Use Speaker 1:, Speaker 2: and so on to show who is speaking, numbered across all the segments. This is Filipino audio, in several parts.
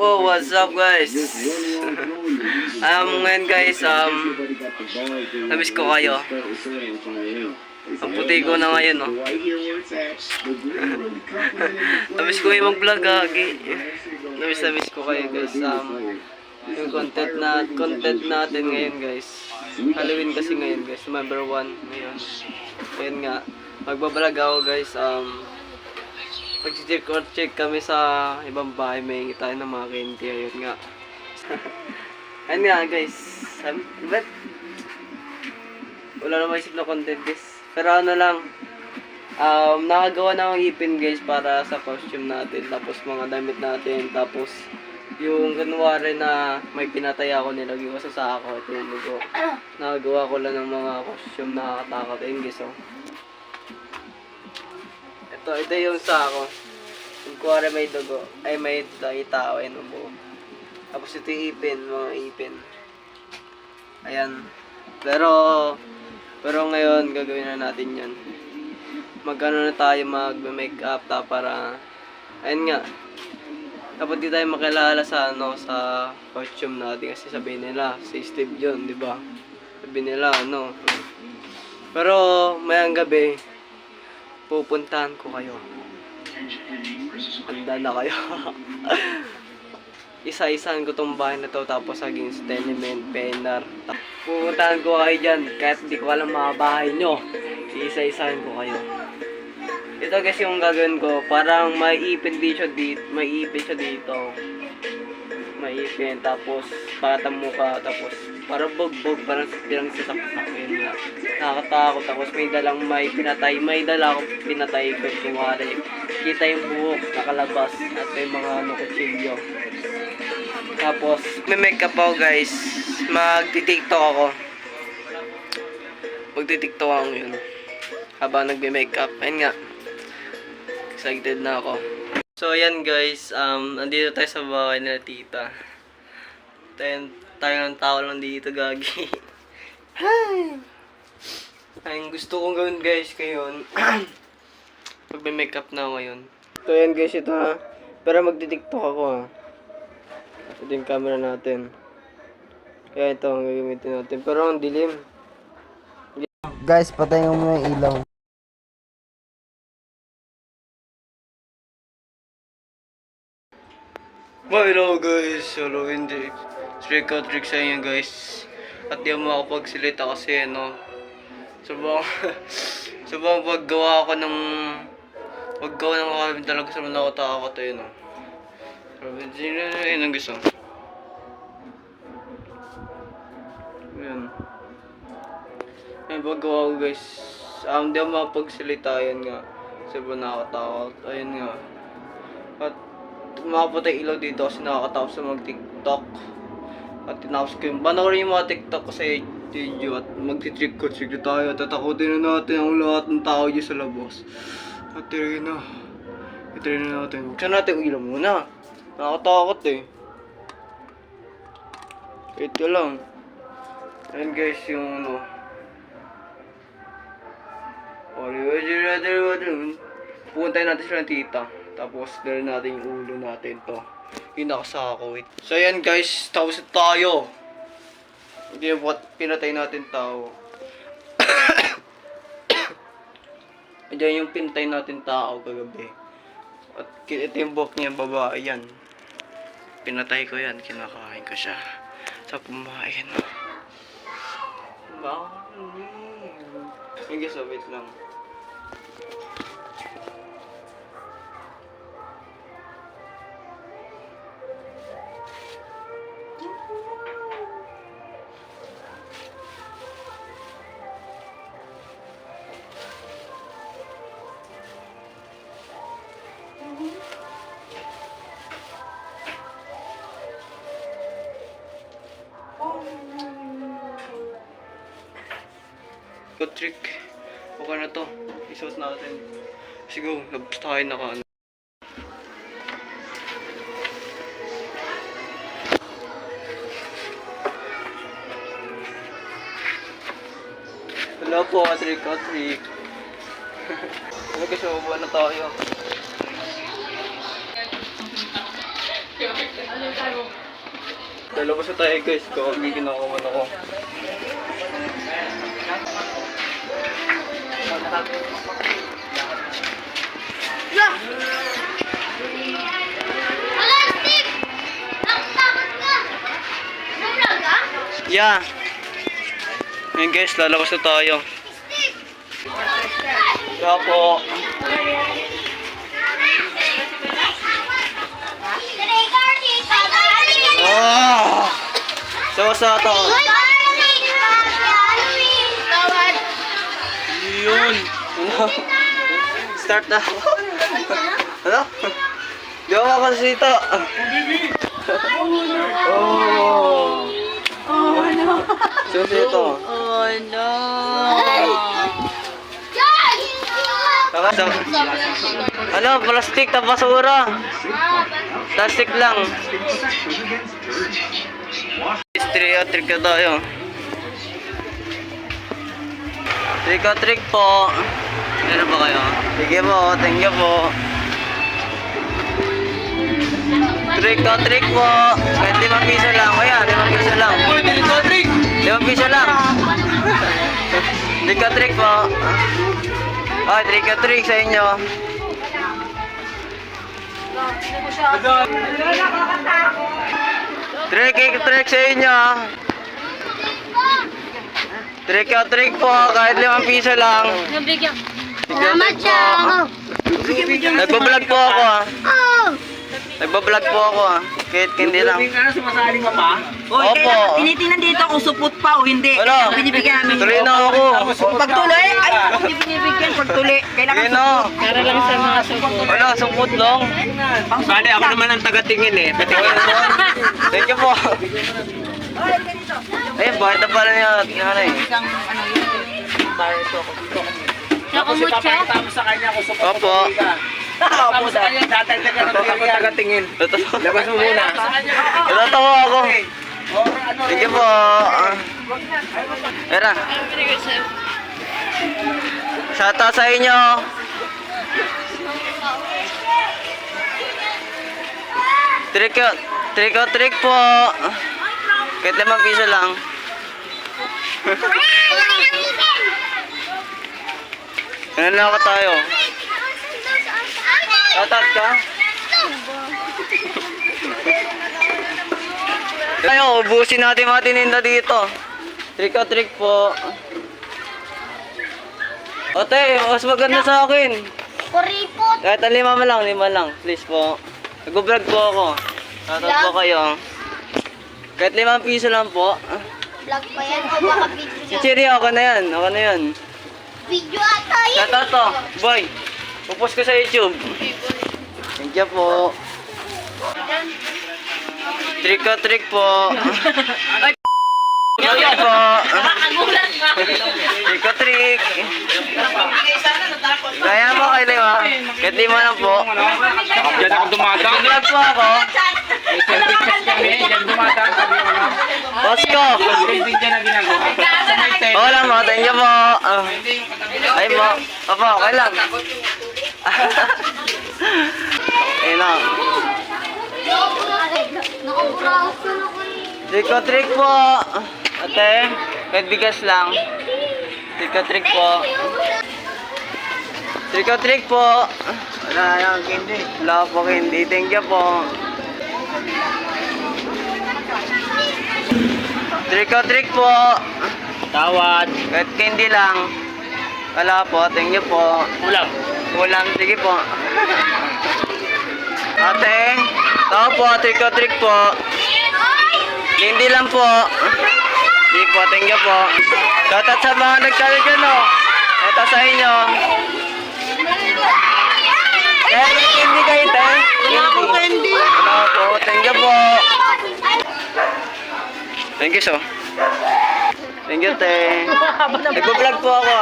Speaker 1: Oh, what's up guys? Ngayon guys, namiss ko kayo. Ang puti ko na ngayon, no? Namiss ko yung mag-vlog, Namiss ko kayo guys. Yung content natin ngayon guys. Halloween kasi ngayon guys, November 1 ngayon. Ngayon nga, magbablog ako guys. Pag-check kami sa ibang bahay, may tayo ng mga candy. Ayun nga. Ayun nga guys. But, wala na maisip na content guys. Pero ano lang, nakagawa na akong ipin guys para sa costume natin. Tapos mga damit natin. Tapos yung kunwari na may pinatay ako, nilagay ko sa sako. Ito yung lugo. Nakagawa ko lang ng mga costume na nakakatakot. Ayun guys, oh. Ito yung sako. Yung kuwari may dugo, ay may tao, ay nubo. Tapos ito yung ipin, mga ipin. Ayan. Pero ngayon, gagawin na natin yan. Magkano na tayo mag-makeup para, ayun nga, dapat di tayo makilala sa, sa costume natin. Kasi sabihin nila, si Steve yun, di ba? Sabihin nila, Pero, mayang gabi, pupuntahan ko kayo. Handa na kayo. Isa-isahan ko tong bahay na to, tapos haging tenement, penar. Pupuntahan ko kayo dyan, kahit hindi ko alam mga bahay nyo. Isa-isahan ko kayo. Ito guys yung gagawin ko, parang may ipin siya dito. May ipin, tapos patang mukha, tapos parang bugbog, parang sasaksakin na. Nakakatakot. Tapos may dala ako pinatay ko, kumari. Kita yung buhok, nakalabas, at may mga kutsilyo. Tapos, may makeup ako guys. Magti-tiktok ako. Magti-tiktok ako yun. Habang nagbe-makeup. Ayun nga. Excited na ako. So, ayan guys. Andito tayo sa bahay nila tita. Tayo ng tao lang dito, gagi. Hi! Ang gusto kong gawin guys ngayon. Magbe-makeup na ako ngayon. So, ayan guys, ito ha. Pero magti-tiktok ako ha. Ito yung camera natin. Kaya ito ang gagamitin natin. Pero ang dilim.
Speaker 2: Guys, patayin mo yung ilaw.
Speaker 1: Hello guys, Halloween trick or trick sa inyo guys. At di mo ako pagsilita kasi subang paggawa ako ng kami talaga sa mga nakatakot ayun ayun ang gusto. Ayun. Ayun paggawa ko guys. Di ako makapagsilita ayun nga. Subang nakatakot. Ayun nga. At makapatay ilaw dito kasi nakakatakot sa mag-tiktok. At tinapos ko yung panoorin yung mga tiktok ko sa video at magti-trick or treat tayo. Tatakutin na natin ang lahat ng tao dyan sa labas. At try na natin. Buksan natin yung ilaw muna. Nakakatakot eh. Ito lang. Ayan guys yung pupuntahin natin sila ng tita. Tapos, dali natin yung ulo natin to. Yung nakasako. So, ayan guys. Tapos tayo. Hindi yung pinatay natin tao. Diyan yung pinatay natin tao kagabi. At ito yung buhok niya, babae yan. Pinatay ko yan. Kinakain ko siya. Sa pumain. Yung guys, wait lang. Good trick. Okay na to. Isuot natin. Sige, labas tayo naka Hello po, trick or trick. Ano kasi ubuan na tayo. Lalabas na tayo guys, kawagi kinakaman ako. Yeah. Ngayon guys, lalabas na tayo. Kaya po. Oh! Sa to. Yun. Start na. Ano? Di ako makasita. Oh.
Speaker 3: Oh no!
Speaker 1: Susi ito.
Speaker 3: Oh no!
Speaker 1: Ano? Plastic na basura. Plastic lang. Trick na tayo. Trick po. Meron ba kayo? Sige po, thank you po. Trick po. Kahit 5 piso lang. O yan, 5 piso lang. 5 piso lang. Trick po. Ay, trick sa inyo. Trick sa inyo. Trick po, kahit 5 piso lang.
Speaker 3: Salamat siya!
Speaker 1: Nagbablog po ako Nagbablog po ako Kahit hindi lang.
Speaker 4: Sumasaling ka pa?
Speaker 1: Opo.
Speaker 4: Tinitingnan dito kung supot pa o hindi.
Speaker 1: Ano?
Speaker 4: Binibigyan namin.
Speaker 1: Tuloy na ako.
Speaker 4: Pagtuloy, ay, hindi binibigyan. Pagtuloy, kailangan
Speaker 1: Yun o.
Speaker 3: Para lang sa mga supot.
Speaker 1: Wala, sungkot lang.
Speaker 4: Bale, ako naman ang taga-tingin eh.
Speaker 1: Thank you po. Ayun, bakit na pala niya? Ano eh?
Speaker 4: Isang, ano yun,
Speaker 3: Nakumot siya?
Speaker 4: tapos sa kanya kung supot
Speaker 1: Opo.
Speaker 4: Tapos sa kanya, tatagdagan ng ako taga-tingin. Labas mo muna.
Speaker 1: Natatawa ako. Thank you po. Era. Shoutout sa inyo. Trick po. Kahit 5 piso lang. Nanalo ka tayo. Shoutout ka? Tayo, ubusin natin mga tininda dito. Trick po. Ote, mas maganda sa akin.
Speaker 3: Kuripot!
Speaker 1: Kahit 5 lang. Please po. Nag-vlog po ako. Shoutout po kayo. Kahit 5 piso lang po.
Speaker 3: Vlog pa yan o baka video
Speaker 1: Si Cherry, ako na yan.
Speaker 3: Video ata yun!
Speaker 1: Shoutout to. Boy, pupost ko sa YouTube. Thank you po. Trick po. Trick po. Trick. Kaya mo kay Lima. Kahit 5 lang po.
Speaker 4: Diyan ako dumadang.
Speaker 1: Vlog po ako.
Speaker 4: Diyan dumadang.
Speaker 1: Boss ko.
Speaker 4: Hindi dyan na ginagawa.
Speaker 1: Wala mo. Thank you po. Ay po. Opo, okay lang. Ayun na.
Speaker 3: Nakaburaso na ko eh.
Speaker 1: Trick po. Ate, kahit bigas lang. Trick po. Trick po. Wala yung candy. Wala po candy. Thank you po. Trick po.
Speaker 4: Tawad.
Speaker 1: Kahit candy lang. Wala po. Thank you po. Ulam. Sige po. Ate, tao po. Trick po. Candy lang po. Sige po. Thank you po. Shoutout sa mga nagkalit yun o. Ito sa inyo. May candy kayo, te?
Speaker 4: Wala akong candy.
Speaker 1: Wala po. Thank you po. Thank you, so. Thank you, te. Nag-vlog po ako.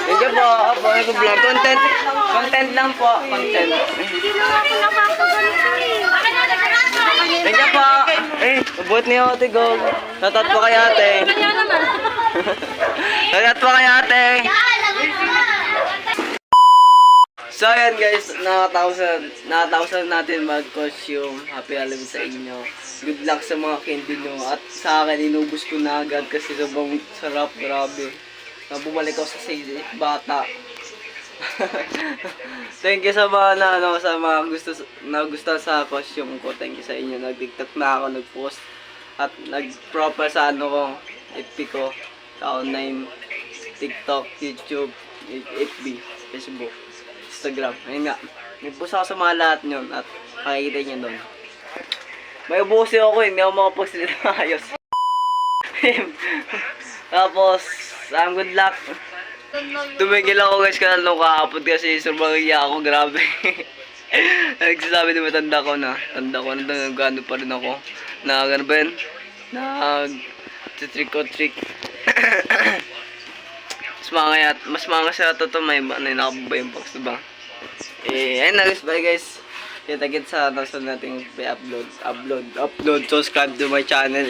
Speaker 1: Thank you po. Opo, nag-vlog. Content lang po. Content. Thank you po. Ubot niyo, Ate Gog. Shoutout po kay ate. Shoutout po kay ate. So ayan guys, nakatausan natin mag-costume. Happy Halloween sa inyo. Good luck sa mga candy nyo. At sa akin, inubos ko na agad kasi sobrang sarap, grabe. Bumalik ako sa bata. Thank you sa mga sa mga gusto sa costume ko. Thank you sa inyo. Nag-TikTok na ako, nag-post at nag-proper sa ko, FB ko, sa online, TikTok, YouTube, FB, Facebook, Instagram. Ayun nga. Nag-post ako sa mga lahat nyo at makikita nyo doon. May ubusin ako, hindi ako makapost nila ayos. Tapos, good luck. Tumigil ako guys ka nung kahapon kasi sobrang iya ako, grabe. Nagsasabi na matanda ko na. Tanda ko na gano'n pa rin ako. Na gano'n ba yun? Trick or trick. Mas mga sa totoo may nakababa yung box, diba? Ayun na guys, bye guys. Kita-kits sa nasunod natin upload. Subscribe to my channel.